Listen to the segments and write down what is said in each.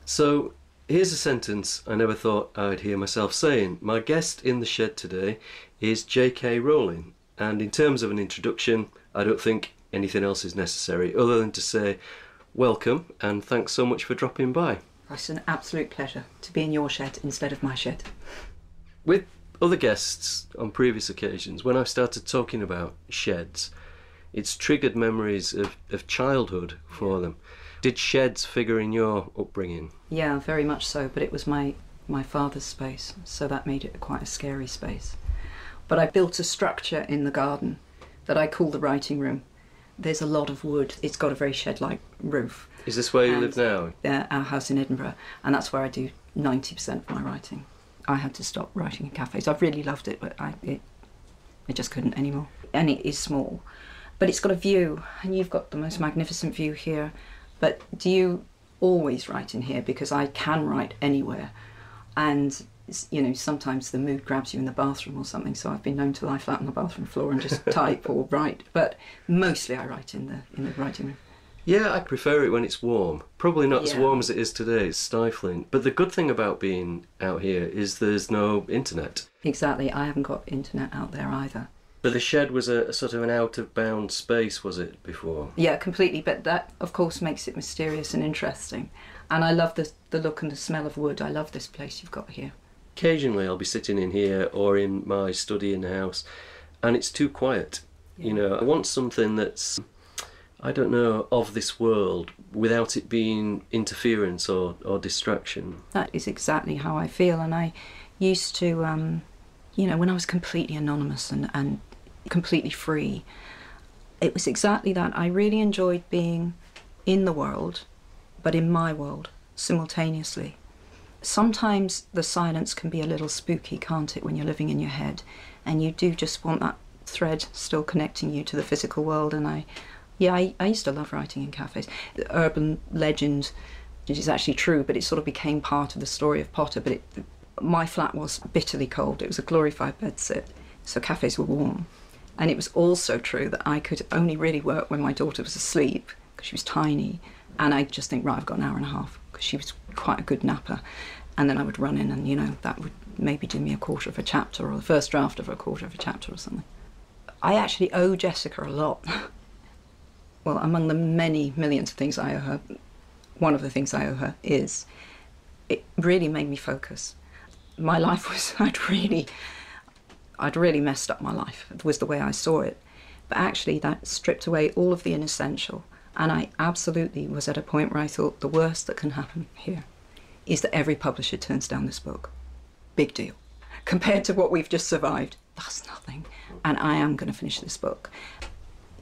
So here's a sentence I never thought I'd hear myself saying. My guest in the shed today is J.K. Rowling, and in terms of an introduction, I don't think anything else is necessary other than to say welcome and thanks so much for dropping by. It's an absolute pleasure to be in your shed instead of my shed. With other guests on previous occasions, when I've started talking about sheds, it's triggered memories of childhood for them. Did sheds figure in your upbringing? Yeah, very much so, but it was my father's space, so that made it quite a scary space. But I built a structure in the garden that I call the writing room. There's a lot of wood. It's got a very shed-like roof. Is this where you live now? Yeah, our house in Edinburgh, and that's where I do 90% of my writing. I had to stop writing in cafes. I've really loved it, but I just couldn't anymore. And it is small, but it's got a view, and you've got the most magnificent view here. But do you always write in here? Because I can write anywhere, and you know, sometimes the mood grabs you in the bathroom or something, so I've been known to lie flat on the bathroom floor and just type or write, but mostly I write in the writing room. Yeah, I prefer it when it's warm. Probably not as warm as it is today, it's stifling. But the good thing about being out here is there's no internet. Exactly, I haven't got internet out there either. But the shed was a sort of an out-of-bound space, was it, before? Yeah, completely, but that, of course, makes it mysterious and interesting. And I love the look and the smell of wood. I love this place you've got here. Occasionally I'll be sitting in here or in my study in the house, and it's too quiet. Yeah. You know, I want something that's, I don't know, of this world without it being interference or distraction. That is exactly how I feel, and I used to, you know, when I was completely anonymous and completely free, it was exactly that. I really enjoyed being in the world, but in my world, simultaneously. Sometimes the silence can be a little spooky, can't it, when you're living in your head, and you do just want that thread still connecting you to the physical world. And I used to love writing in cafes. The urban legend, it is actually true, but it sort of became part of the story of Potter. But my flat was bitterly cold. It was a glorified bedsit, so cafes were warm. And it was also true that I could only really work when my daughter was asleep, because she was tiny, and I'd just think, right, I've got an hour and a half, because she was quite a good napper. And then I would run in and, you know, that would maybe do me a quarter of a chapter, or the first draft of a quarter of a chapter or something. I actually owe Jessica a lot. Well, among the many millions of things I owe her, one of the things I owe her is it really made me focus. My life was, I'd really messed up my life, was the way I saw it. But actually that stripped away all of the inessential. And I absolutely was at a point where I thought the worst that can happen here is that every publisher turns down this book. Big deal. Compared to what we've just survived, that's nothing. And I am going to finish this book.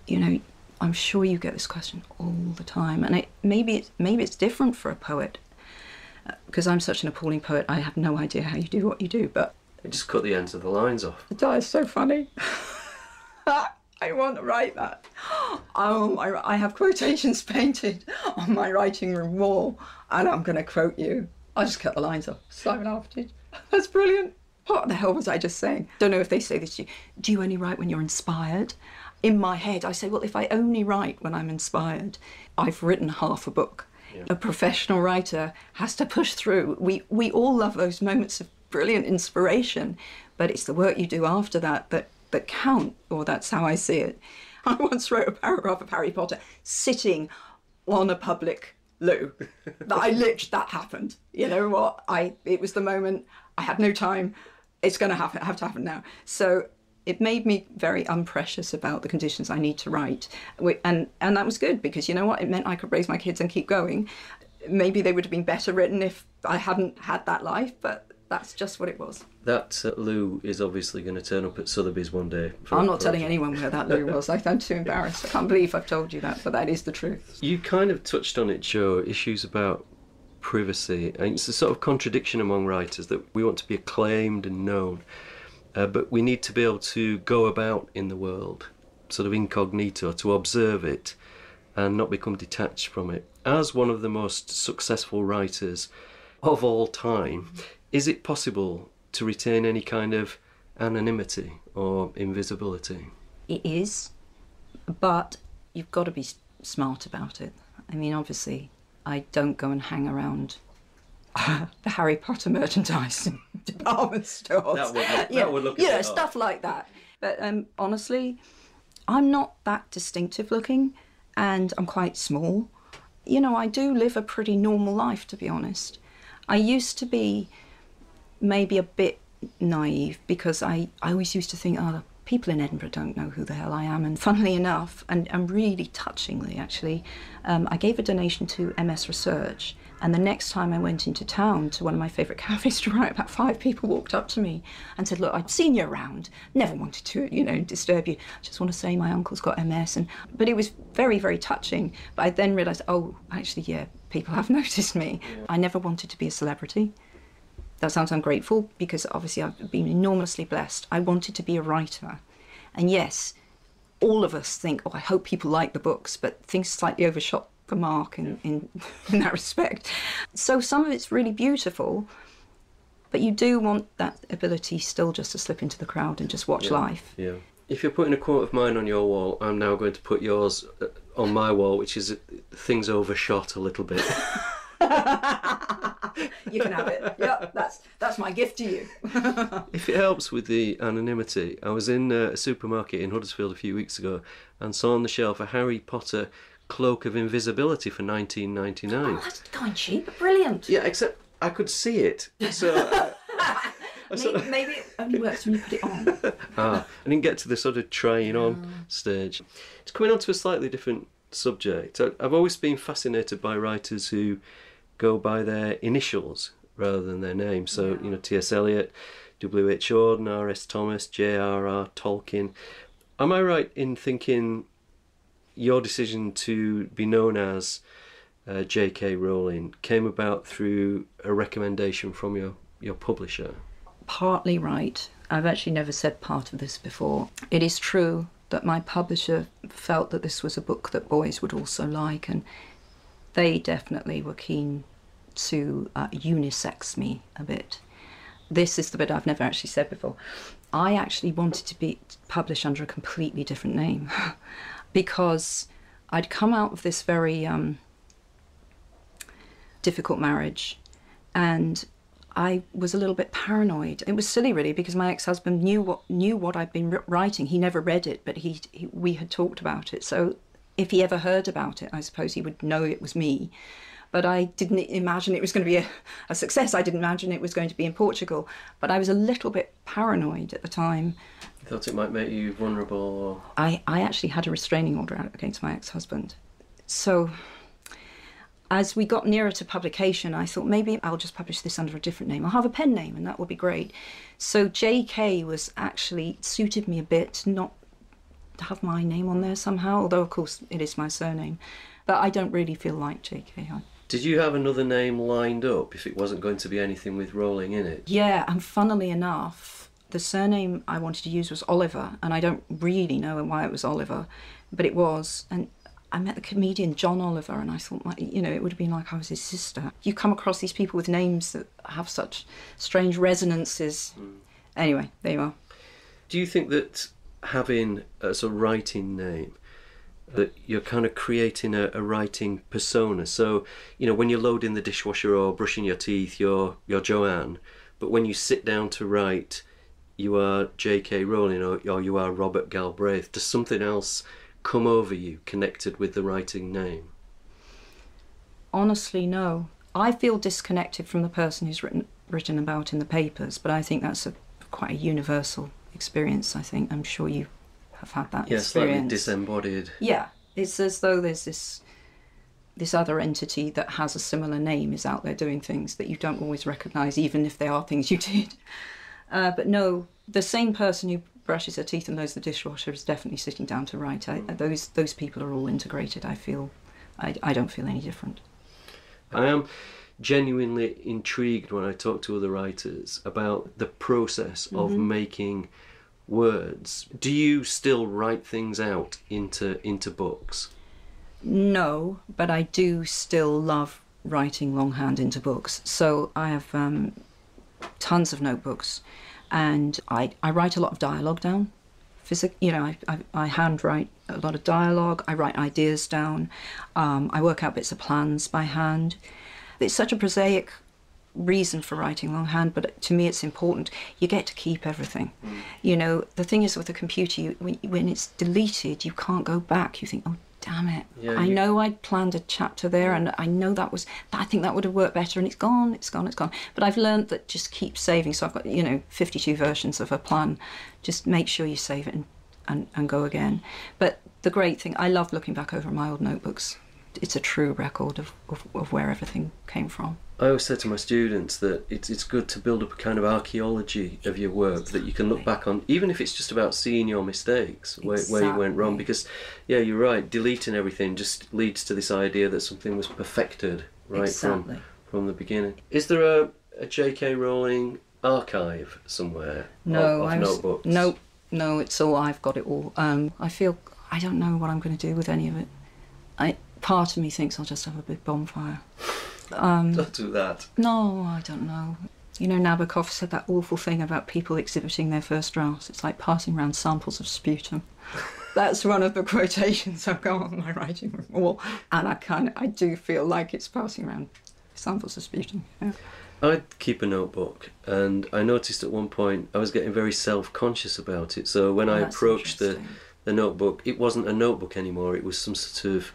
You know, I'm sure you get this question all the time. And maybe it's different for a poet. Because I'm such an appalling poet, I have no idea how you do what you do, but... You just cut the ends of the lines off. That is so funny. I want to write that. I have quotations painted on my writing room wall, and I'm going to quote you. I just cut the lines off. Simon Armitage. That's brilliant. What the hell was I just saying? Don't know if they say this to you. Do you only write when you're inspired? In my head, I say, well, if I only write when I'm inspired, I've written half a book. Yeah. A professional writer has to push through. We all love those moments of brilliant inspiration, but it's the work you do after that count, or that's how I see it. I once wrote a paragraph of Harry Potter sitting on a public loo. That happened. You know what? It was the moment. I had no time. It's going to have to happen now. So it made me very unprecious about the conditions I need to write. And that was good, because you know what? It meant I could raise my kids and keep going. Maybe they would have been better written if I hadn't had that life, but that's just what it was. That loo is obviously going to turn up at Sotheby's one day. I'm not telling anyone where that loo was. I'm too embarrassed. I can't believe I've told you that, but that is the truth. You kind of touched on it, Joe, issues about privacy. And it's a sort of contradiction among writers that we want to be acclaimed and known, but we need to be able to go about in the world, sort of incognito, to observe it and not become detached from it. As one of the most successful writers of all time, is it possible to retain any kind of anonymity or invisibility? It is, but you've got to be smart about it. I mean, obviously, I don't go and hang around the Harry Potter merchandise in department stores. That would look a bit stuff like that. But honestly, I'm not that distinctive looking, and I'm quite small. You know, I do live a pretty normal life, to be honest. I used to be maybe a bit naive, because I always used to think, oh, people in Edinburgh don't know who the hell I am. And funnily enough, and really touchingly actually, I gave a donation to MS Research, and the next time I went into town to one of my favourite cafes to write, about 5 people walked up to me and said, look, I'd seen you around, never wanted to, you know, disturb you, just want to say my uncle's got MS. But it was very, very touching. But I then realised, oh, actually, yeah, people have noticed me. Yeah. I never wanted to be a celebrity. That sounds ungrateful, because obviously I've been enormously blessed. I wanted to be a writer. And yes, all of us think, oh, I hope people like the books, but things slightly overshot the mark in that respect. So some of it's really beautiful, but you do want that ability still just to slip into the crowd and just watch life. Yeah. If you're putting a quote of mine on your wall, I'm now going to put yours on my wall, which is things overshot a little bit. You can have it. Yep, that's my gift to you. If it helps with the anonymity, I was in a supermarket in Huddersfield a few weeks ago and saw on the shelf a Harry Potter cloak of invisibility for $19.99. Oh, that's going cheap. Brilliant. Yeah, except I could see it. So maybe it only works when you put it on. I didn't get to the sort of trying on stage. It's coming on to a slightly different subject. I've always been fascinated by writers who go by their initials rather than their name. So, you know, T.S. Eliot, W.H. Auden, R.S. Thomas, J.R.R. Tolkien. Am I right in thinking your decision to be known as J.K. Rowling came about through a recommendation from your publisher? Partly right. I've actually never said part of this before. It is true that my publisher felt that this was a book that boys would also like, and they definitely were keen to unisex me a bit. This is the bit I've never actually said before. I actually wanted to be published under a completely different name because I'd come out of this very difficult marriage, and I was a little bit paranoid. It was silly, really, because my ex-husband knew what I'd been writing. He never read it, but we had talked about it. So if he ever heard about it, I suppose he would know it was me. But I didn't imagine it was going to be a success. I didn't imagine it was going to be in Portugal. But I was a little bit paranoid at the time. You thought it might make you vulnerable? Or... I actually had a restraining order out against my ex-husband. So as we got nearer to publication, I thought maybe I'll just publish this under a different name. I'll have a pen name and that would be great. So JK was actually suited me a bit, not to have my name on there somehow, although of course it is my surname. But I don't really feel like JK. Did you have another name lined up if it wasn't going to be anything with Rowling in it? Yeah, and funnily enough, the surname I wanted to use was Oliver, and I don't really know why it was Oliver, but it was. And I met the comedian John Oliver, and I thought, it would have been like I was his sister. You come across these people with names that have such strange resonances. Anyway, there you are. Do you think that having a sort of writing name, that you're kind of creating a writing persona? So, when you're loading the dishwasher or brushing your teeth, you're Joanne, but when you sit down to write, you are J.K. Rowling or you are Robert Galbraith. Does something else come over you connected with the writing name? Honestly, no. I feel disconnected from the person who's written about in the papers, but I think that's quite a universal experience. I think I'm sure you have had that experience. Slightly disembodied. Yeah, it's as though there's this other entity that has a similar name is out there doing things that you don't always recognise, even if they are things you did. But no, the same person who brushes her teeth and loads the dishwasher is definitely sitting down to write. Those people are all integrated. I don't feel any different. I am genuinely intrigued when I talk to other writers about the process of making words. Do you still write things out into books? No, but I do still love writing longhand into books. So I have tons of notebooks, and I write a lot of dialogue down. I handwrite a lot of dialogue. I write ideas down. I work out bits of plans by hand. It's such a prosaic reason for writing longhand, but to me it's important. You get to keep everything. You know, the thing is with a computer, when it's deleted, you can't go back. You think, oh, damn it. Yeah, I know I'd planned a chapter there, and I know I think that would have worked better, and it's gone. But I've learned that just keep saving. So I've got, 52 versions of a plan. Just make sure you save it and go again. But the great thing, I love looking back over my old notebooks. It's a true record of where everything came from. I always say to my students that it's good to build up a kind of archaeology of your work that you can look back on, even if it's just about seeing your mistakes, where you went wrong. Because, yeah, you're right, deleting everything just leads to this idea that something was perfected from the beginning. Is there a J.K. Rowling archive somewhere of notebooks? No, it's all, I've got it all. I feel, I don't know what I'm going to do with any of it. Part of me thinks I'll just have a big bonfire. Don't do that. No, I don't know. Nabokov said that awful thing about people exhibiting their first drafts. It's like passing around samples of sputum. That's one of the quotations I've got on my writing room wall, and I do feel like it's passing around samples of sputum. Yeah. I'd keep a notebook, and I noticed at one point I was getting very self-conscious about it. So when I approached the notebook, it wasn't a notebook anymore. It was some sort of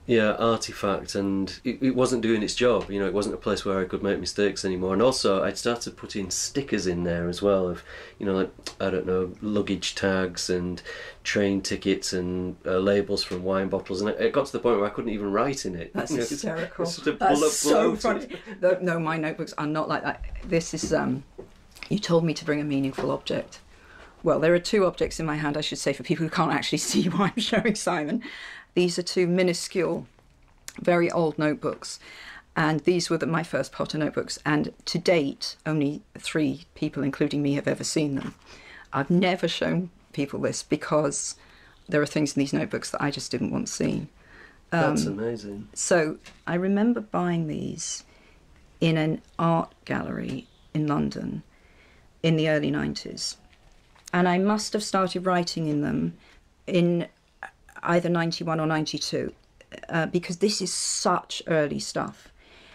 artifact, and it wasn't doing its job. It wasn't a place where I could make mistakes anymore. And also I'd started putting stickers in there as well of, like, I don't know, luggage tags and train tickets and labels from wine bottles, and it got to the point where I couldn't even write in it. That's hysterical. That's so funny. No, my notebooks are not like that. This is, you told me to bring a meaningful object. Well, there are two objects in my hand, I should say, for people who can't actually see what I'm showing Simon. These are two minuscule, very old notebooks, and these were my first Potter notebooks, and to date only 3 people, including me, have ever seen them. I've never shown people this because there are things in these notebooks that I just didn't want seen. That's amazing. So I remember buying these in an art gallery in London in the early 90s, and I must have started writing in them in either 91 or 92, because this is such early stuff.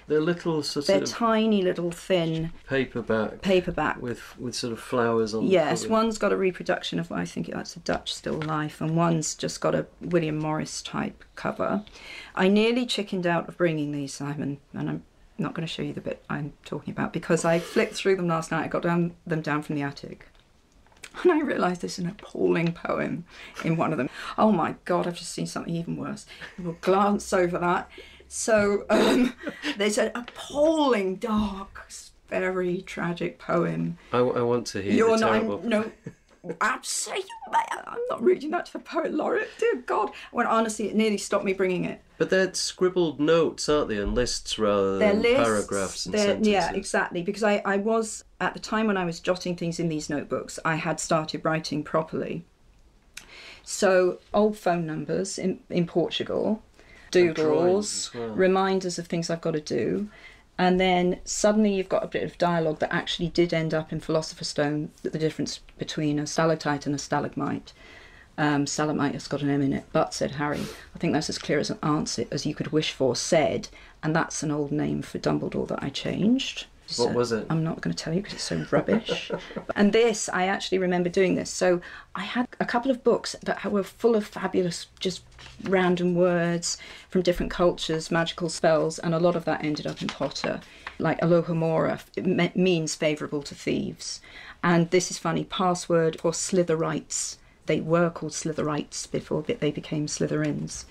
They're little They're tiny little thin paperback with sort of flowers on. Yes, the one's got a reproduction of, I think that's a Dutch still life, and one's just got a William Morris type cover. I nearly chickened out of bringing these, Simon, and I'm not going to show you the bit I'm talking about because I flicked through them last night. I got them down from the attic. And I realised there's an appalling poem in one of them. Oh my God, I've just seen something even worse. We'll glance over that. So there's an appalling, dark, very tragic poem. I want to hear the terrible... No, absolutely. I'm not reading that to the Poet Laureate. Dear God. When honestly, it nearly stopped me bringing it. But they're scribbled notes, aren't they? And lists rather than paragraphs and sentences. Yeah, exactly. Because I was, at the time when I was jotting things in these notebooks, I had started writing properly. So old phone numbers in Portugal, doodles, well. Reminders of things I've got to do. And then suddenly you've got a bit of dialogue that actually did end up in Philosopher's Stone, the difference between a stalactite and a stalagmite. Stalagmite has got an M in it, but, said Harry, I think that's as clear as an answer as you could wish for, said, and that's an old name for Dumbledore that I changed. What was it? I'm not going to tell you because it's so rubbish. And this, I actually remember doing this. So I had a couple of books that were full of fabulous, just random words from different cultures, magical spells, and a lot of that ended up in Potter. Like Alohomora, it means favourable to thieves. And this is funny, password for Slitherites. They were called Slitherites before they became Slytherins.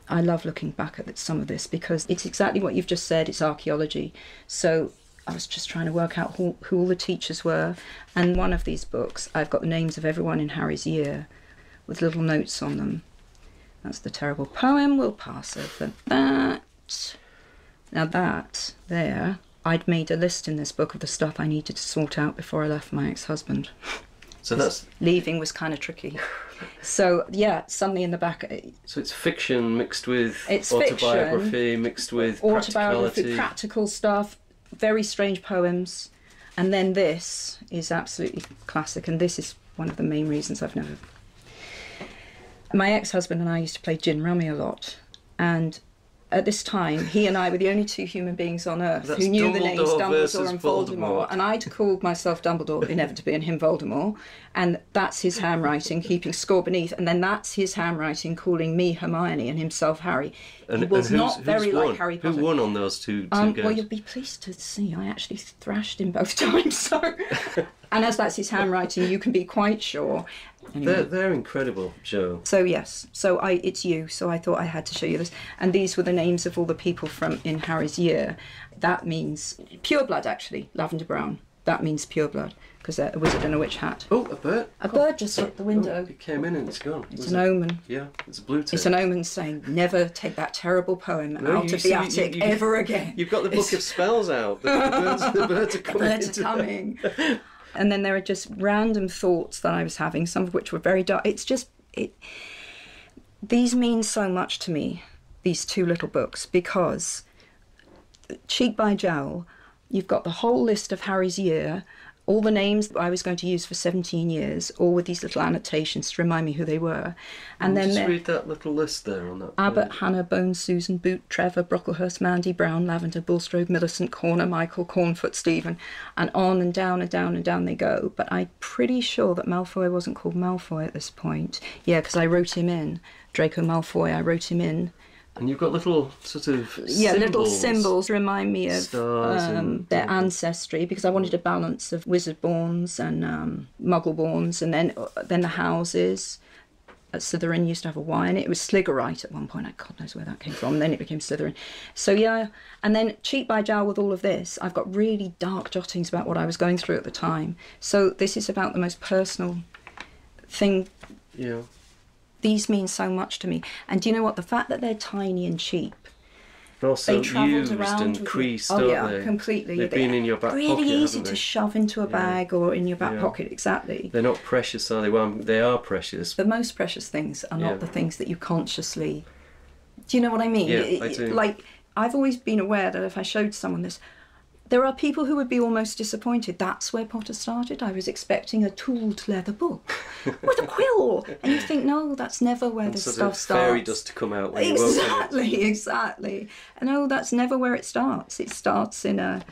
I love looking back at some of this because it's exactly what you've just said, it's archaeology. So I was just trying to work out who all the teachers were. And one of these books, I've got the names of everyone in Harry's year with little notes on them. That's the terrible poem. We'll pass over that. Now that, there, I'd made a list in this book of the stuff I needed to sort out before I left my ex-husband. So that's... Leaving was kind of tricky. So, yeah, suddenly in the back... So it's fiction mixed with autobiography, mixed with practicality. Practical stuff, very strange poems. And then this is absolutely classic, and this is one of the main reasons I've never... My ex-husband and I used to play gin rummy a lot, and at this time, he and I were the only two human beings on Earth That's who knew the names Dumbledore Dumbledore versus and Voldemort. And I'd called myself Dumbledore inevitably and him Voldemort. And that's his handwriting, keeping score beneath. And then that's his handwriting, calling me Hermione and himself Harry. And, he was and not very won? like Harry Potter. Who won on those two games? Well, you'll be pleased to see I actually thrashed him both times. So, and as that's his handwriting, you can be quite sure. Anyway. They're incredible, Joe. So yes, so it's you. So I thought I had to show you this, and these were the names of all the people from in Harry's year. That means pure blood, actually. Lavender brown. That means pure blood because they're a wizard in a witch hat. Oh, a bird! A bird just hit the window. Oh, it came in and it's gone. It's an omen. Yeah, it's a blue tick. It's an omen saying, never take that terrible poem out of the attic ever again. You've got the book of spells out. The birds are coming. The birds are coming. And then there are just random thoughts that I was having, some of which were very dark. These mean so much to me, these two little books, because cheek by jowl, you've got the whole list of Harry's year, all the names that I was going to use for 17 years, all with these little annotations to remind me who they were. And then just read that little list there on that Abbott, page. Hannah, Bones, Susan, Boot, Trevor, Brocklehurst, Mandy, Brown, Lavender, Bulstrode, Millicent, Corner, Michael, Cornfoot, Stephen, and on and down and down and down they go. But I'm pretty sure that Malfoy wasn't called Malfoy at this point. Yeah, because I wrote him in. Draco Malfoy, I wrote him in. And you've got little sort of little symbols remind me of their ancestry, because I wanted a balance of wizard-borns and muggle-borns, and then the houses. Slytherin used to have a Y in it. It was Sliggerite at one point. God knows where that came from. And then it became Slytherin. So yeah, and then cheek by jowl with all of this, I've got really dark jottings about what I was going through at the time. So this is about the most personal thing. Yeah. These mean so much to me. And do you know what? The fact that they're tiny and cheap. And also they travelled used around and with creased, Oh yeah, aren't they? completely. They've been in your back really pocket, easy haven't to they? shove into a bag or in your back pocket, exactly. They're not precious, are they? Well, they are precious. The most precious things are not the things that you consciously... Do you know what I mean? Yeah, I do. Like, I've always been aware that if I showed someone this, there are people who would be almost disappointed. That's where Potter started. I was expecting a tooled leather book with a quill. And you think, no, that's never where this stuff starts. Fairy dust to come out when you open it. Exactly. And no, that's never where it starts. It starts in a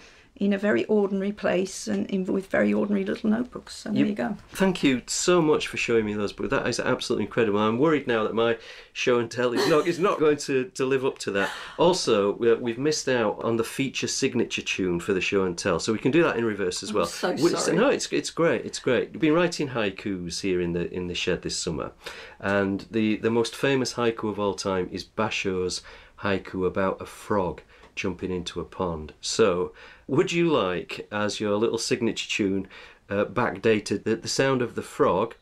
very ordinary place and with very ordinary little notebooks. So there you go. Thank you so much for showing me those books. That is absolutely incredible. I'm worried now that my show and tell is not going to live up to that. Also, we've missed out on the feature signature tune for the show and tell, so we can do that in reverse as well. I'm so sorry. No, it's great. It's great. We've been writing haikus here in the shed this summer, and the most famous haiku of all time is Basho's haiku about a frog jumping into a pond. So, would you like, as your little signature tune, backdated, the sound of the frog,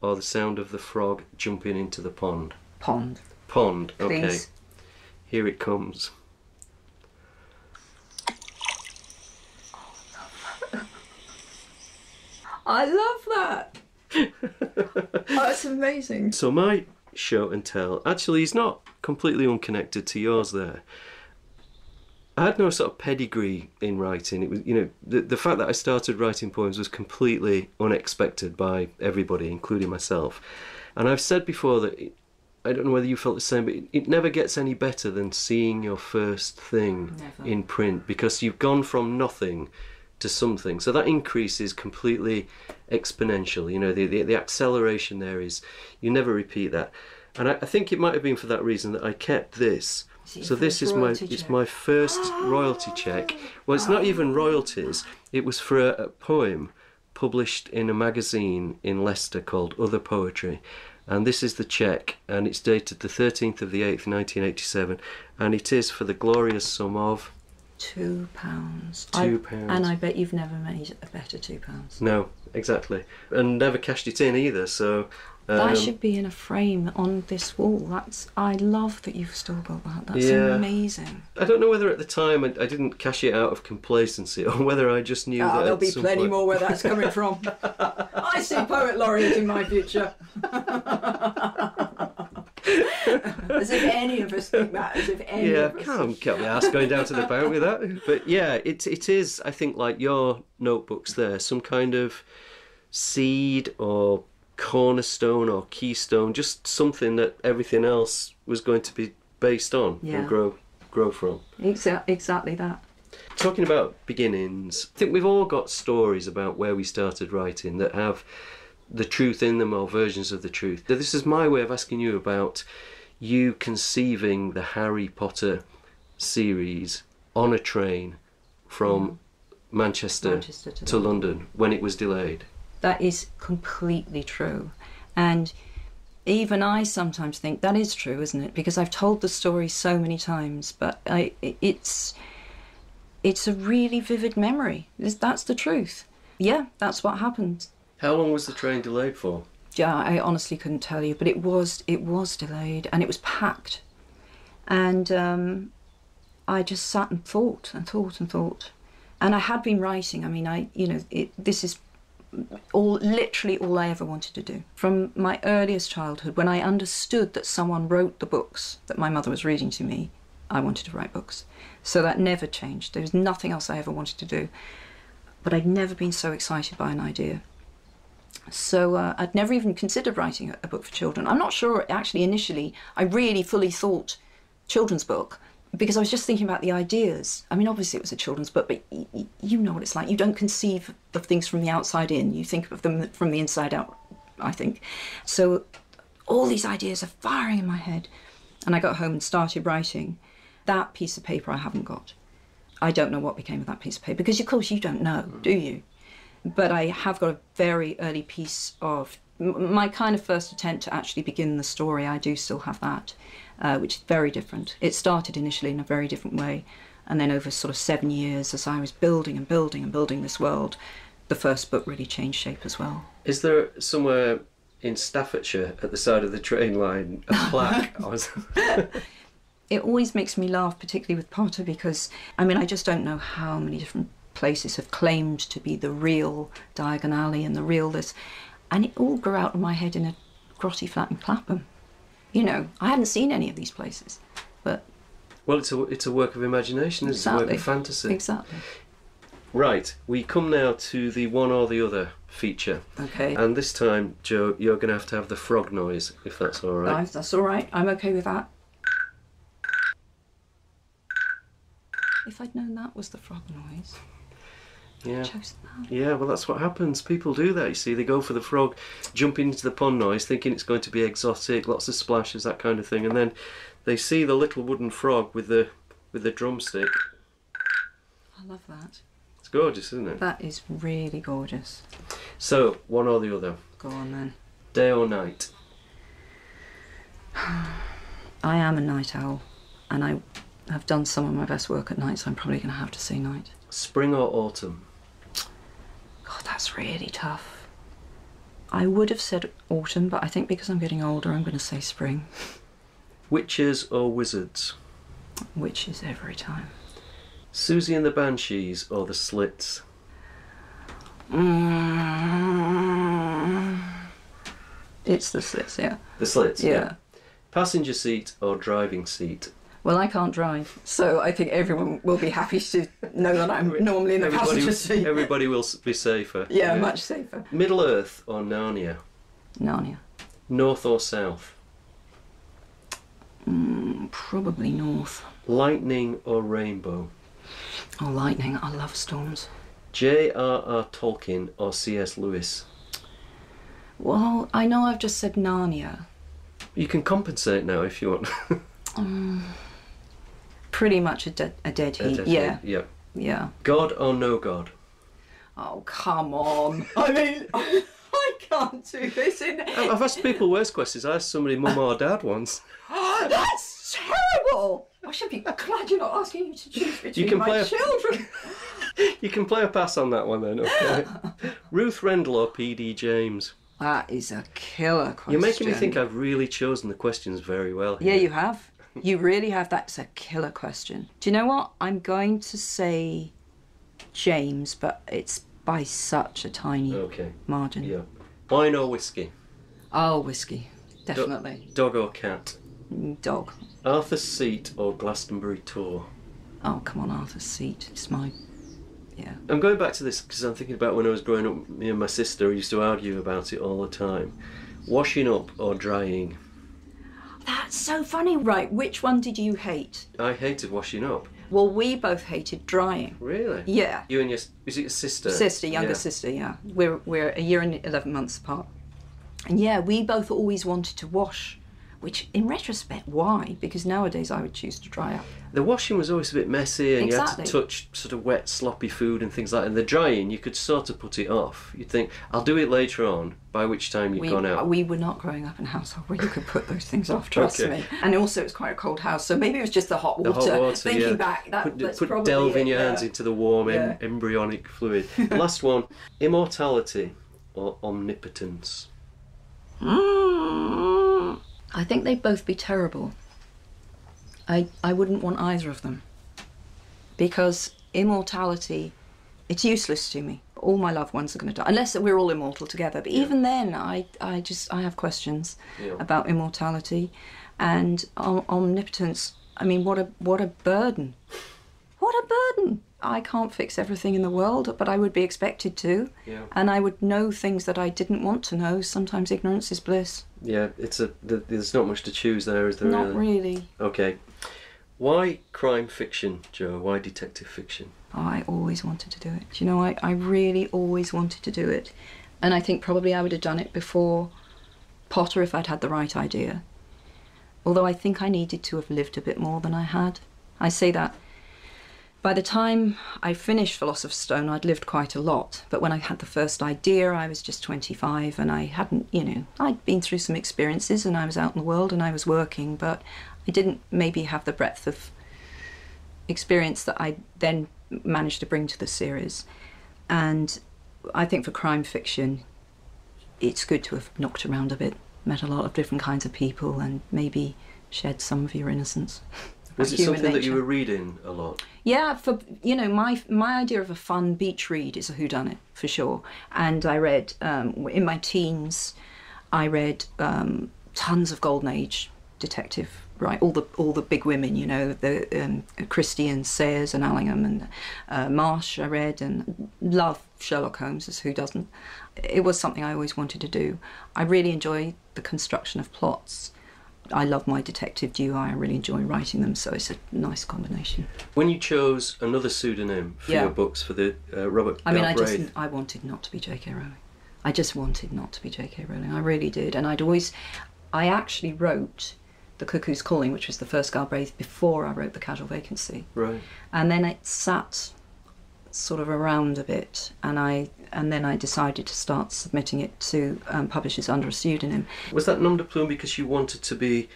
or the sound of the frog jumping into the pond? Pond. Pond, okay. Please. Here it comes. I love that. Oh, that's amazing. So my show and tell actually is not completely unconnected to yours there. I had no sort of pedigree in writing. It was, the fact that I started writing poems was completely unexpected by everybody, including myself. And I've said before that I don't know whether you felt the same, but it never gets any better than seeing your first thing in print, because you've gone from nothing to something. So that increase is completely exponential. The acceleration there is, you never repeat that. And I think it might have been for that reason that I kept this. So this is my first royalty check. Well, it's not even royalties. It was for a poem published in a magazine in Leicester called Other Poetry. And this is the check, and it's dated the 13th of the 8th, 1987, and it is for the glorious sum of... £2. £2. And I bet you've never made a better £2. No, exactly. And never cashed it in either, so... that should be in a frame on this wall. I love that you've still got that. That's amazing. I don't know whether at the time I didn't cash it out of complacency, or whether I just knew that there'll be plenty point... more where that's coming from. I see Poet Laureate in my future. As if any of us think that. As if any of us. Can't be asked going down to the bank with that. But yeah, it is, I think, like your notebooks there, some kind of seed or cornerstone or keystone, just something that everything else was going to be based on and grow grow from. Exactly that. Talking about beginnings, I think we've all got stories about where we started writing that have the truth in them or versions of the truth. So this is my way of asking you about you conceiving the Harry Potter series on a train from Manchester to London when it was delayed. That is completely true. And even I sometimes think that is true, isn't it? Because I've told the story so many times, but it's a really vivid memory. That's the truth. Yeah, that's what happened. How long was the train delayed for? Yeah, I honestly couldn't tell you, but it was delayed and it was packed. And I just sat and thought and thought and thought. And I had been writing. I mean, this is literally all I ever wanted to do. From my earliest childhood, when I understood that someone wrote the books that my mother was reading to me, I wanted to write books. So that never changed. There was nothing else I ever wanted to do. But I'd never been so excited by an idea. So I'd never even considered writing a book for children. I'm not sure, actually, initially, I really fully thought children's book, because I was just thinking about the ideas. I mean, obviously it was a children's book, but you know what it's like. You don't conceive of things from the outside in. You think of them from the inside out, I think. So all these ideas are firing in my head. And I got home and started writing. That piece of paper I haven't got. I don't know what became of that piece of paper, because of course you don't know, do you? But I have got a very early piece of my kind of first attempt to actually begin the story. I do still have that, which is very different. It started initially in a very different way, and then over sort of 7 years, as I was building and building and building this world, the first book really changed shape as well. Is there somewhere in Staffordshire at the side of the train line a plaque? It always makes me laugh, particularly with Potter, because I mean, I just don't know how many different places have claimed to be the real Diagon Alley and the real this, and it all grew out of my head in a grotty flat in Clapham. You know, I hadn't seen any of these places, but... Well, it's a work of imagination, it's a work of fantasy. Exactly. Right, we come now to the one or the other feature. Okay. And this time, Jo, you're going to have the frog noise, if that's all right. That's all right, I'm okay with that. If I'd known that was the frog noise, yeah. I'd chosen that. Yeah, well, that's what happens. People do that, you see. They go for the frog, jump into the pond noise, thinking it's going to be exotic, lots of splashes, that kind of thing, and then they see the little wooden frog with the drumstick. I love that. It's gorgeous, isn't it? That is really gorgeous. So, one or the other. Go on then. Day or night? I am a night owl, and I have done some of my best work at night, so I'm probably going to have to say night. Spring or autumn? God, that's really tough. I would have said autumn, but I think because I'm getting older, I'm going to say spring. Witches or wizards? Witches every time. Susie and the Banshees or the Slits? It's the Slits, yeah. The Slits, yeah. Passenger seat or driving seat? Well, I can't drive, so I think everyone will be happy to know that I'm normally in the passenger seat. Everybody will be safer. Yeah, much safer. Middle Earth or Narnia? Narnia. North or south? Probably north. Lightning or rainbow? Oh, lightning. I love storms. J.R.R. Tolkien or C.S. Lewis? Well, I know I've just said Narnia. You can compensate now if you want. Pretty much a dead heat. Yeah. Yeah. Yeah. God or no God? Oh, come on. I mean, I can't do this. I've asked people worse questions. I asked somebody mum or dad once. That's terrible. I should be glad you're not asking you to choose between my children. You can play a pass on that one then, okay? Ruth Rendell or P.D. James? That is a killer question. You're making me think I've really chosen the questions very well here. Yeah, you have. You really have. That's a killer question. Do you know what? I'm going to say James, but it's by such a tiny margin. Yeah. Wine or whiskey? Oh, whiskey. Definitely. Dog or cat? Dog. Arthur's Seat or Glastonbury Tour? Oh, come on, Arthur's Seat. It's my... Yeah. I'm going back to this because I'm thinking about when I was growing up, me and my sister used to argue about it all the time. Washing up or drying? That's so funny. Right, which one did you hate? I hated washing up. Well, we both hated drying. Really? Yeah. You and is it your sister? Younger sister, yeah. We're a year and 11 months apart. And yeah, we both always wanted to wash, which in retrospect, why? Because nowadays I would choose to dry up. The washing was always a bit messy, and Exactly. you had to touch sort of wet, sloppy food and things like that. And the drying, you could sort of put it off. You'd think, I'll do it later on, by which time you've gone out. We were not growing up in a household where you could put those things off, trust me. And also it's quite a cold house, so maybe it was just the hot water. The hot water, Thinking back, that's put probably delving it, your hands into the warm embryonic fluid. Last one, immortality or omnipotence. I think they'd both be terrible. I wouldn't want either of them. Because immortality, it's useless to me. All my loved ones are going to die, unless we're all immortal together. But even then, I have questions about immortality. And omnipotence, I mean, what a burden. What a burden. I can't fix everything in the world, but I would be expected to. Yeah. And I would know things that I didn't want to know. Sometimes ignorance is bliss. Yeah, there's not much to choose there, is there? Not really. Okay. Why crime fiction, Jo? Why detective fiction? Oh, I always wanted to do it. You know, I really always wanted to do it. And I think probably I would have done it before Potter if I'd had the right idea. Although I think I needed to have lived a bit more than I had. I say that. By the time I finished Philosopher's Stone, I'd lived quite a lot. But when I had the first idea, I was just 25 and I hadn't, I'd been through some experiences and I was out in the world and I was working, but I didn't maybe have the breadth of experience that I then managed to bring to the series. And I think for crime fiction, it's good to have knocked around a bit, met a lot of different kinds of people and maybe shed some of your innocence. Was it something that you were reading a lot? Yeah, for my idea of a fun beach read is a whodunit, for sure. And I read, in my teens, I read tons of Golden Age detective, right? All the big women, the Christie and Sayers and Allingham and Marsh I read, and love Sherlock Holmes, as who doesn't? It was something I always wanted to do. I really enjoy the construction of plots. I love my detective duo. I really enjoy writing them, so it's a nice combination. When you chose another pseudonym for your books, for the Robert Galbraith... I wanted not to be J.K. Rowling. I just wanted not to be J.K. Rowling. I really did. And I actually wrote The Cuckoo's Calling, which was the first Galbraith, before I wrote The Casual Vacancy. Right. And then it sat sort of around a bit, and then I decided to start submitting it to publishers under a pseudonym. Was that nom de plume because you wanted to be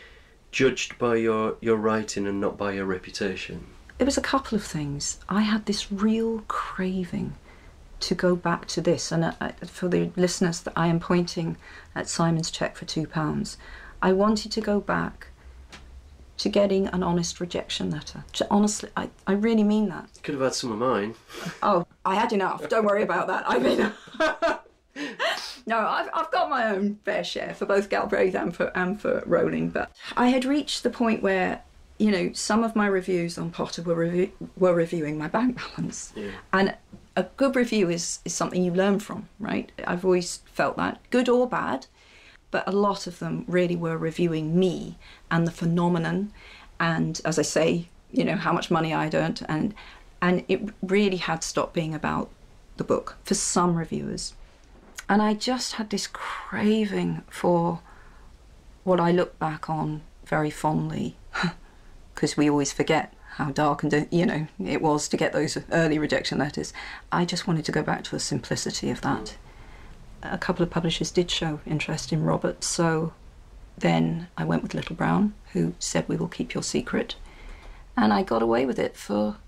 judged by your writing and not by your reputation? It was a couple of things. I had this real craving to go back to this, and for the listeners, that I am pointing at Simon's cheque for £2. I wanted to go back to getting an honest rejection letter. Honestly, I really mean that. Could have had some of mine. Oh, I had enough. Don't worry about that. I mean, no, I've got my own fair share for both Galbraith and for Rowling. But I had reached the point where, some of my reviews on Potter were reviewing my bank balance, and a good review is something you learn from, right? I've always felt that, good or bad. But a lot of them really were reviewing me and the phenomenon, and as I say, how much money I'd earned, and it really had stopped being about the book for some reviewers. And I just had this craving for what I look back on very fondly, because we always forget how dark and it was to get those early rejection letters. I just wanted to go back to the simplicity of that. A couple of publishers did show interest in Robert, so then I went with Little Brown, who said, we will keep your secret. And I got away with it for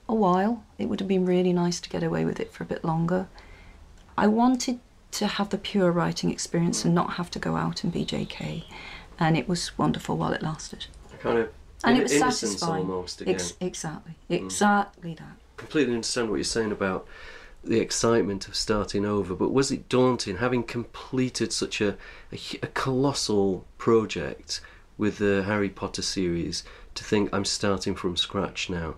a while. It would have been really nice to get away with it for a bit longer. I wanted to have the pure writing experience and not have to go out and be JK. And it was wonderful while it lasted. And it was innocence satisfying. Almost again. Exactly that. Completely understand what you're saying about the excitement of starting over, but was it daunting, having completed such a colossal project with the Harry Potter series, to think, I'm starting from scratch now?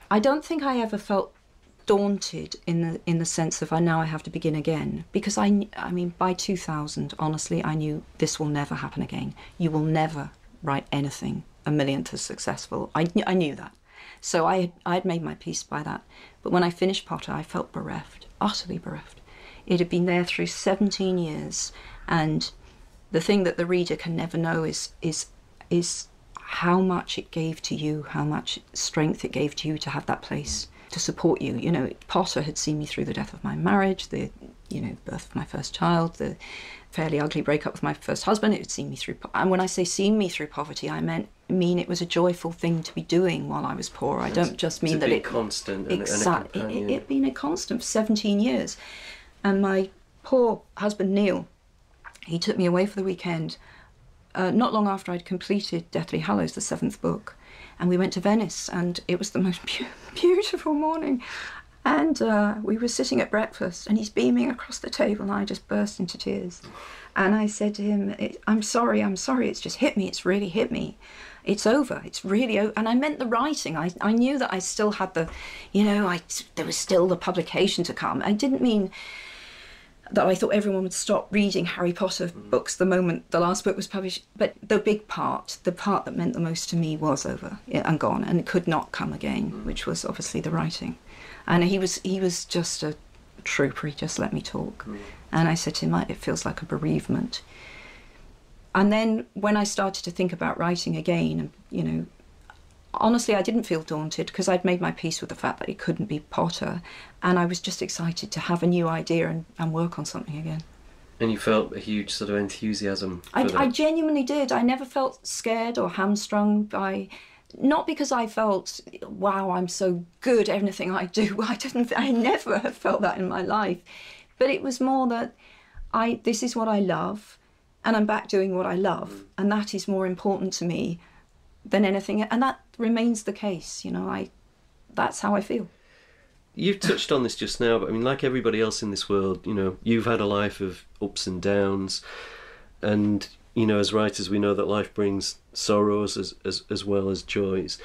I don't think I ever felt daunted in the sense of I have to begin again, because I mean by 2000, honestly, I knew this will never happen again. You will never write anything a millionth as successful. I knew that. So I'd made my peace by that. But when I finished Potter, I felt bereft, utterly bereft. It had been there through 17 years, and the thing that the reader can never know is how much it gave to you, how much strength it gave to you to have that place to support you. You know, Potter had seen me through the death of my marriage, the birth of my first child, the fairly ugly breakup with my first husband. It had seen me through, and when I say seen me through poverty, I mean it was a joyful thing to be doing while I was poor. I don't just mean that it constant and exactly. It'd been a constant for 17 years, and my poor husband Neil, he took me away for the weekend. Not long after I'd completed Deathly Hallows, the 7th book, and we went to Venice, and it was the most beautiful morning. And we were sitting at breakfast, and he's beaming across the table, and I just burst into tears. And I said to him, I'm sorry, it's just hit me, it's really hit me. It's over, it's really over. And I meant the writing. I knew that I still had there was still the publication to come. I didn't mean that I thought everyone would stop reading Harry Potter books the moment the last book was published. But the part that meant the most to me was over and gone, and it could not come again, which was obviously the writing. And he was just a trooper. He just let me talk. And I said to him, it feels like a bereavement. And then when I started to think about writing again, honestly, I didn't feel daunted, because I'd made my peace with the fact that it couldn't be Potter, and I was just excited to have a new idea and work on something again. And you felt a huge sort of enthusiasm for that? I genuinely did. I never felt scared or hamstrung by... Not because I felt, wow, I'm so good at anything I do. I never have felt that in my life. But it was more that this is what I love, and I'm back doing what I love, and that is more important to me than anything, and that remains the case. That's how I feel. You've touched on this just now, but I mean, like everybody else in this world, you've had a life of ups and downs, and as writers, we know that life brings sorrows as well as joys.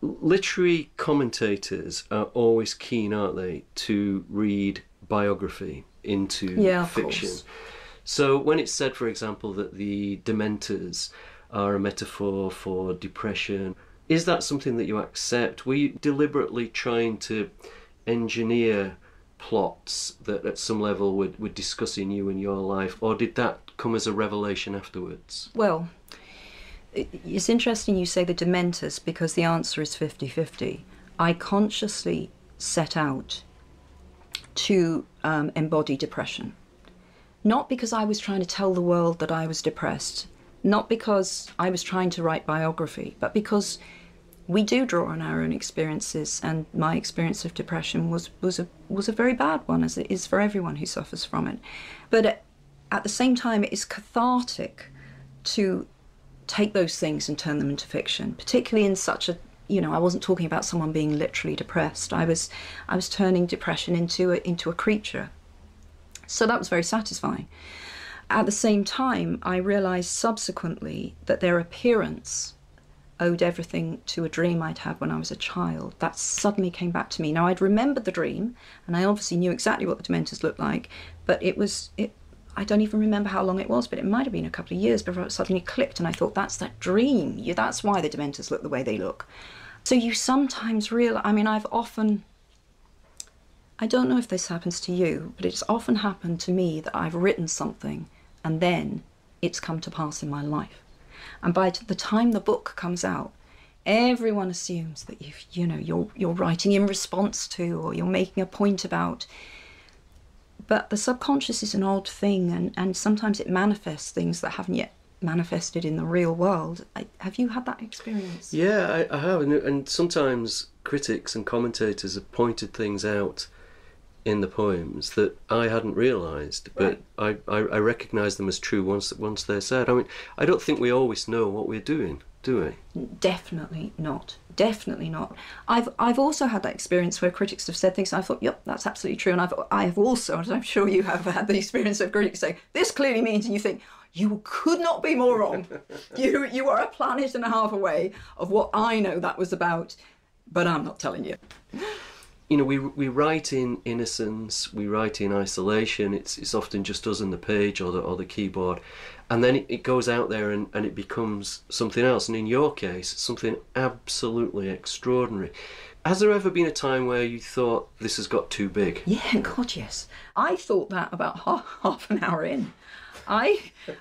Literary commentators are always keen, aren't they, to read biography into fiction. Course. So when it's said, for example, that the Dementors are a metaphor for depression, is that something that you accept? Were you deliberately trying to engineer plots that at some level would discussing you and your life, or did that come as a revelation afterwards? Well, it's interesting you say the Dementors, because the answer is 50-50. I consciously set out to embody depression. Not because I was trying to tell the world that I was depressed, not because I was trying to write biography, but because we do draw on our own experiences, and my experience of depression was a very bad one, as it is for everyone who suffers from it. But at the same time, it is cathartic to take those things and turn them into fiction, particularly in such a, I wasn't talking about someone being literally depressed. I was turning depression into a creature. So that was very satisfying. At the same time, I realised subsequently that their appearance owed everything to a dream I'd had when I was a child. That suddenly came back to me. Now, I'd remembered the dream, and I obviously knew exactly what the Dementors looked like, but I don't even remember how long it was, but it might have been a couple of years before it suddenly clicked, and I thought, that's that dream. That's why the Dementors look the way they look. So you sometimes realize, I don't know if this happens to you, but it's often happened to me that I've written something and then it's come to pass in my life. And by the time the book comes out, everyone assumes that you're writing in response to, or you're making a point about. But the subconscious is an odd thing, and sometimes it manifests things that haven't yet manifested in the real world. Have you had that experience? Yeah, I have, and sometimes critics and commentators have pointed things out in the poems that I hadn't realised, but right. I recognise them as true once they're said. I mean, I don't think we always know what we're doing, do we? Definitely not. I've also had that experience where critics have said things and I thought, yep, that's absolutely true. And I've also, as I'm sure you have, had the experience of critics saying, this clearly means, and you think, you could not be more wrong. You are a planet and a half away of what I know that was about, but I'm not telling you. you know, we write in innocence, we write in isolation. It's often just us and the page or the keyboard, and then it goes out there and it becomes something else. And in your case, something absolutely extraordinary. Has there ever been a time where you thought this has got too big? Yeah, God, yes. I thought that about half an hour in.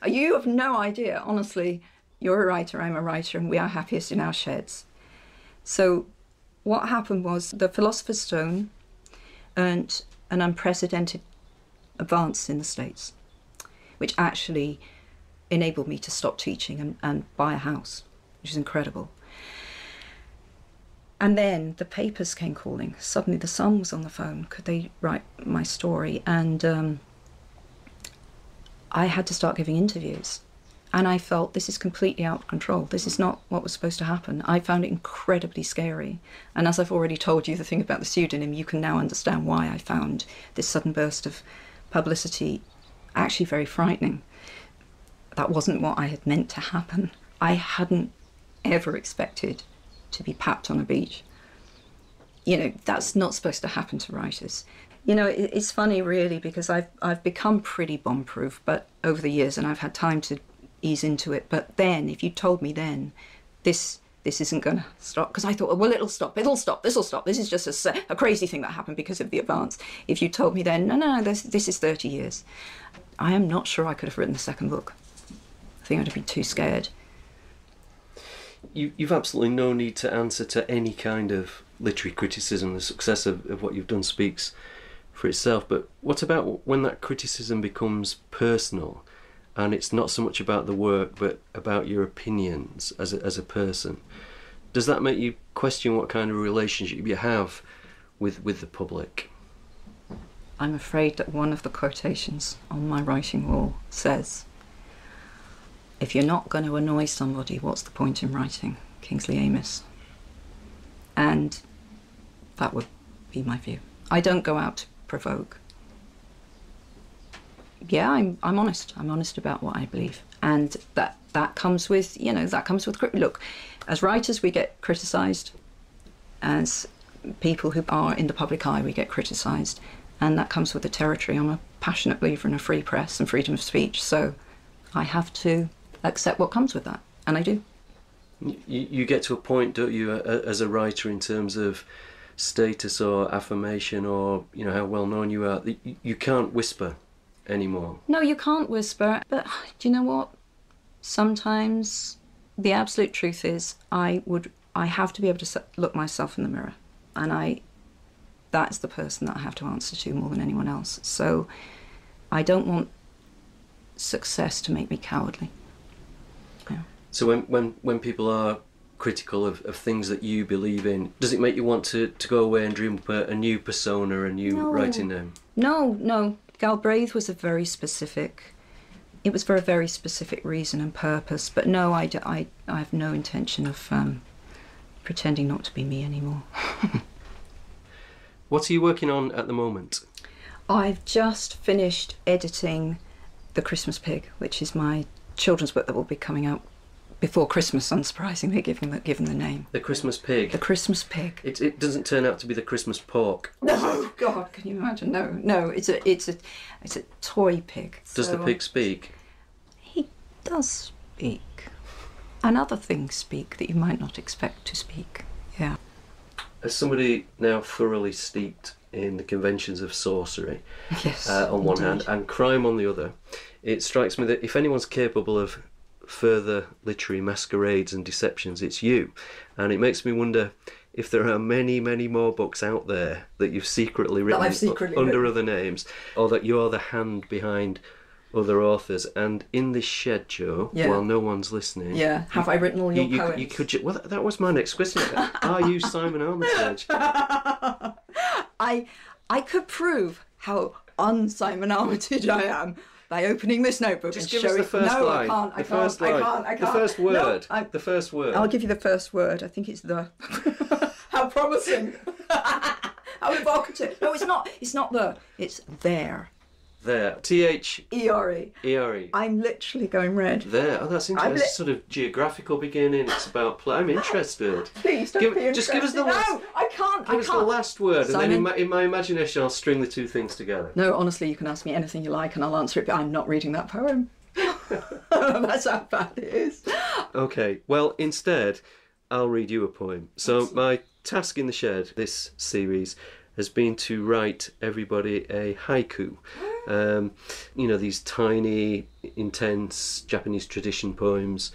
You have no idea, honestly. You're a writer, I'm a writer, and we are happiest in our sheds. So what happened was the Philosopher's Stone earned an unprecedented advance in the States, which actually enabled me to stop teaching and buy a house, which is incredible. And then the papers came calling. Suddenly the Sun was on the phone. Could they write my story? And I had to start giving interviews. And I felt this is completely out of control. This is not what was supposed to happen. I found it incredibly scary. And as I've already told you the thing about the pseudonym, you can now understand why I found this sudden burst of publicity actually very frightening. That wasn't what I had meant to happen. I hadn't ever expected to be papped on a beach. You know, that's not supposed to happen to writers. You know, it's funny really, because I've become pretty bomb-proof, but over the years, and I've had time to ease into it. But then, if you told me then, this isn't going to stop, because I thought, well, it'll stop, this'll stop, this is just a crazy thing that happened because of the advance. If you told me then, no, this is 30 years, I am not sure I could have written the second book. I think I'd have been too scared. You've absolutely no need to answer to any kind of literary criticism. The success of what you've done speaks for itself. But what about when that criticism becomes personal, and it's not so much about the work but about your opinions as a person? Does that make you question what kind of relationship you have with the public? I'm afraid that one of the quotations on my writing wall says, if you're not going to annoy somebody, what's the point in writing? Kingsley Amis. And that would be my view. I don't go out to provoke. Yeah, I'm honest. I'm honest about what I believe. And that comes with, you know, look, as writers we get criticised. As people who are in the public eye we get criticised. And that comes with the territory. I'm a passionate believer in a free press and freedom of speech. So I have to accept what comes with that, and I do. You get to a point, don't you, as a writer, in terms of status or affirmation, or you know how well known you are, that you can't whisper anymore. No, you can't whisper. But do you know what? Sometimes the absolute truth is, I have to be able to look myself in the mirror, and that's the person that I have to answer to more than anyone else. So I don't want success to make me cowardly. Yeah. So when people are critical of things that you believe in, does it make you want to go away and dream up a new persona, a new writing name? No. Galbraith was it was for a very specific reason and purpose. But no, I have no intention of pretending not to be me anymore. What are you working on at the moment? I've just finished editing The Christmas Pig, which is my children's book that will be coming out before Christmas, unsurprisingly, given the name. The Christmas Pig? The Christmas Pig. It doesn't turn out to be the Christmas pork. No, God, can you imagine? No, it's a toy pig. Does the pig speak? He does speak. And other things speak that you might not expect to speak, yeah. As somebody now thoroughly steeped in the conventions of sorcery, yes, on one hand, and crime on the other, it strikes me that if anyone's capable of further literary masquerades and deceptions, it's you. And it makes me wonder if there are many, many more books out there that you've secretly written under other names, or that you're the hand behind other authors. And in this shed, Jo, while no one's listening, have I written all your poems? You could. Well, that was my next question. Are you Simon Armitage? I could prove how un-Simon Armitage I am by opening this notebook and showing. Just give us the first line. I can't. The first word. No, the first word. I'll give you the first word. I think it's the. How promising. How evocative. No, it's not. It's not the. It's there. There. T-H-E-R-E. E-R-E. I'm literally going red. There. Oh, that's interesting. It's sort of geographical beginning. It's about play. I'm interested. Please don't be interested. Just give us the last... No, I can't. Give us the last word, Simon. and then in my imagination I'll string the two things together. No, honestly, you can ask me anything you like and I'll answer it, but I'm not reading that poem. That's how bad it is. Okay, well, instead, I'll read you a poem. So my task in the shed, this series, has been to write everybody a haiku. These tiny, intense Japanese tradition poems.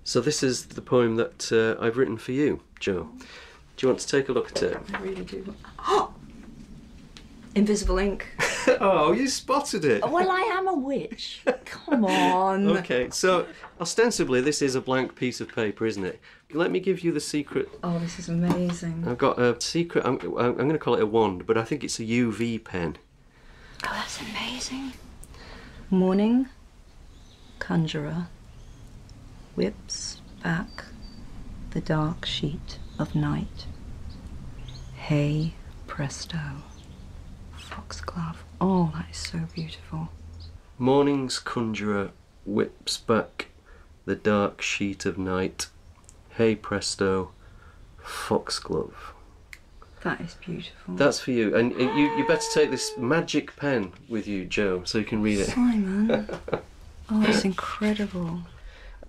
So this is the poem that I've written for you, Jo. Do you want to take a look at it? I really do. Invisible ink. Oh, you spotted it. Well, I am a witch. Come on. Okay, so ostensibly this is a blank piece of paper, isn't it? Let me give you the secret. Oh, this is amazing. I've got a secret, I'm going to call it a wand, but I think it's a UV pen. Oh, that's amazing. Morning conjurer whips back the dark sheet of night. Hey, presto. Foxglove. Oh, that is so beautiful. Morning's conjurer whips back the dark sheet of night. Hey presto, foxglove. That is beautiful. That's for you, and you better take this magic pen with you, Jo, so you can read it. Simon. Oh, it's incredible.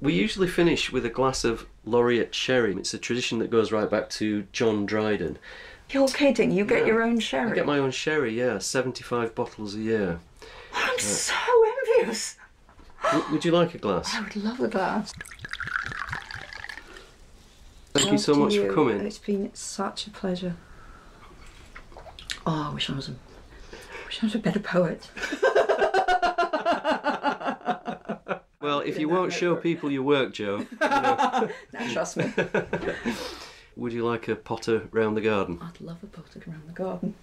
We usually finish with a glass of Laureate sherry. It's a tradition that goes right back to John Dryden. You're kidding, you get your own sherry? I get my own sherry, yeah, 75 bottles a year. I'm so envious. Would you like a glass? I would love a glass. Thank you so much for coming. It's been such a pleasure. Oh, I wish I was a better poet. Well, if you won't show people your work, Jo, No, trust me. would you like a potter round the garden? I'd love a potter around the garden.